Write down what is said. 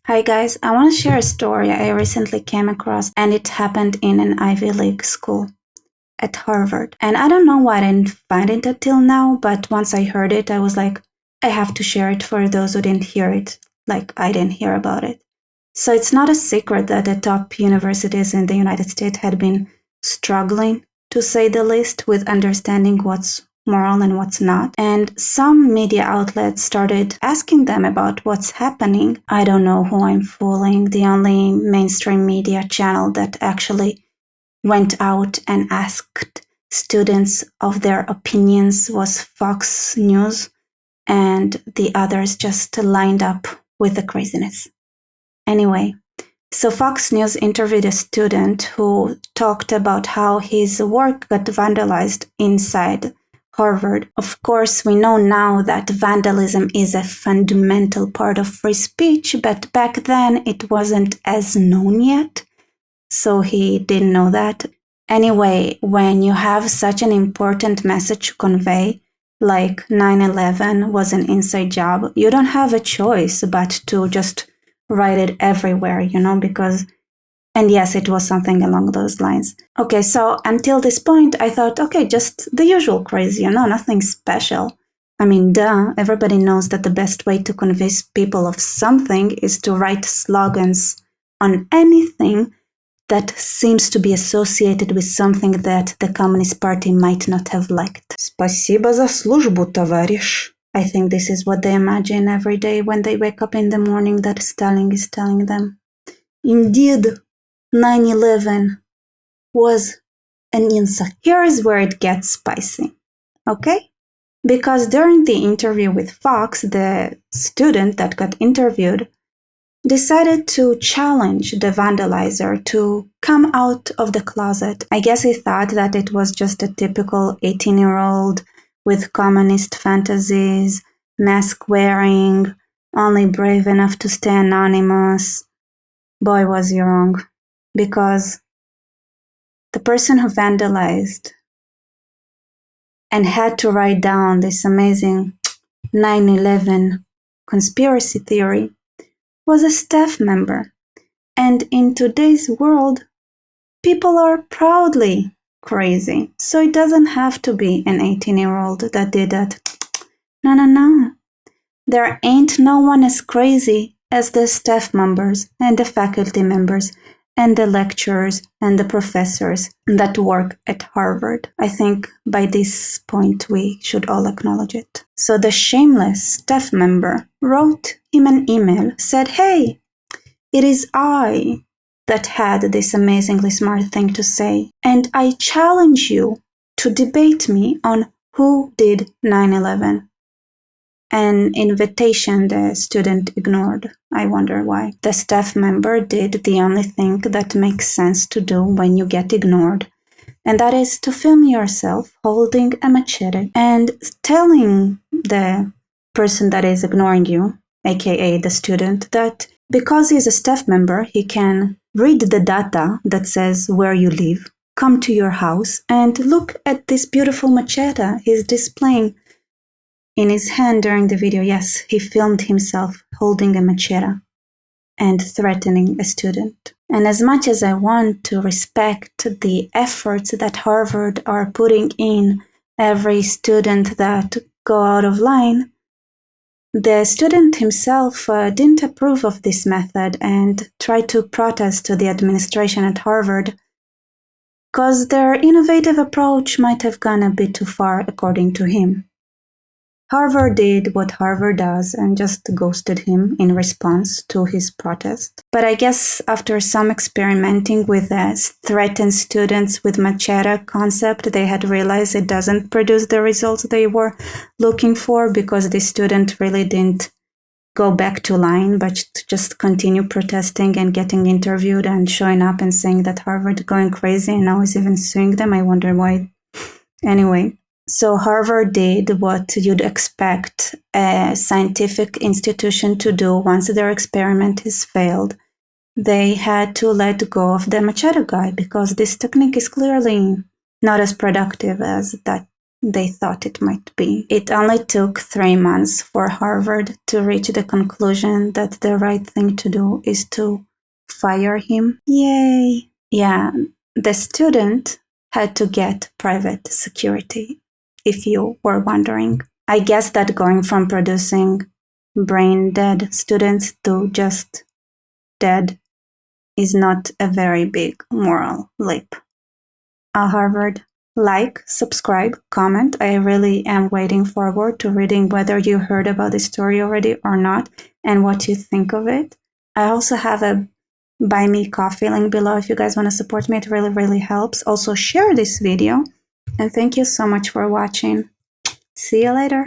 Hi guys, I want to share a story I recently came across, and it happened in an Ivy League school at Harvard. And I don't know why I didn't find it until now, but once I heard it, I was like, I have to share it for those who didn't hear it, like I didn't hear about it. So it's not a secret that the top universities in the United States had been struggling, to say the least, with understanding what's moral and what's not. And some media outlets started asking them about what's happening. I don't know who I'm fooling. The only mainstream media channel that actually went out and asked students of their opinions was Fox News, and the others just lined up with the craziness. Anyway, so Fox News interviewed a student who talked about how his work got vandalized inside Harvard. Of course, we know now that vandalism is a fundamental part of free speech, but back then it wasn't as known yet, so he didn't know that. Anyway, when you have such an important message to convey, like 9/11 was an inside job, you don't have a choice but to just write it everywhere, because, and yes, it was something along those lines. Okay, so until this point, I thought, okay, just the usual crazy, nothing special. I mean, duh, everybody knows that the best way to convince people of something is to write slogans on anything that seems to be associated with something that the Communist Party might not have liked. Спасибо за службу, товарищ. I think this is what they imagine every day when they wake up in the morning that Stalin is telling them. Indeed, 9/11 was an insult. Here is where it gets spicy, okay? Because during the interview with Fox, the student that got interviewed decided to challenge the vandalizer to come out of the closet. I guess he thought that it was just a typical 18-year-old with communist fantasies, mask wearing, only brave enough to stay anonymous. Boy, was he wrong. Because the person who vandalized and had to write down this amazing 9/11 conspiracy theory was a staff member. And in today's world, people are proudly crazy. So it doesn't have to be an 18-year-old that did that. No. There ain't no one as crazy as the staff members and the faculty members and the lecturers and the professors that work at Harvard. I think by this point we should all acknowledge it. So the shameless staff member wrote him an email, said, "Hey, it is I that had this amazingly smart thing to say, and I challenge you to debate me on who did 9/11. An invitation the student ignored. I wonder why. The staff member did the only thing that makes sense to do when you get ignored, and that is to film yourself holding a machete and telling the person that is ignoring you, aka the student, that because he's a staff member, he can read the data that says where you live, come to your house, and look at this beautiful machete he's displaying in his hand during the video. Yes, he filmed himself holding a machete and threatening a student. And as much as I want to respect the efforts that Harvard are putting in every student that go out of line, the student himself didn't approve of this method and tried to protest to the administration at Harvard because their innovative approach might have gone a bit too far, according to him. Harvard did what Harvard does and just ghosted him in response to his protest. But I guess after some experimenting with the threatened students with machete concept, they had realized it doesn't produce the results they were looking for, because the student really didn't go back to line, but just continue protesting and getting interviewed and showing up and saying that Harvard going crazy, and now is even suing them. I wonder why. Anyway. So Harvard did what you'd expect a scientific institution to do once their experiment has failed. They had to let go of the machete guy because this technique is clearly not as productive as that they thought it might be. It only took 3 months for Harvard to reach the conclusion that the right thing to do is to fire him. Yay! Yeah, the student had to get private security, if you were wondering. I guess that going from producing brain dead students to just dead is not a very big moral leap. Harvard, like, subscribe, comment. I really am waiting forward to reading whether you heard about this story already or not and what you think of it. I also have a buy me coffee link below if you guys want to support me. It really, really helps. Also share this video. And thank you so much for watching. See you later.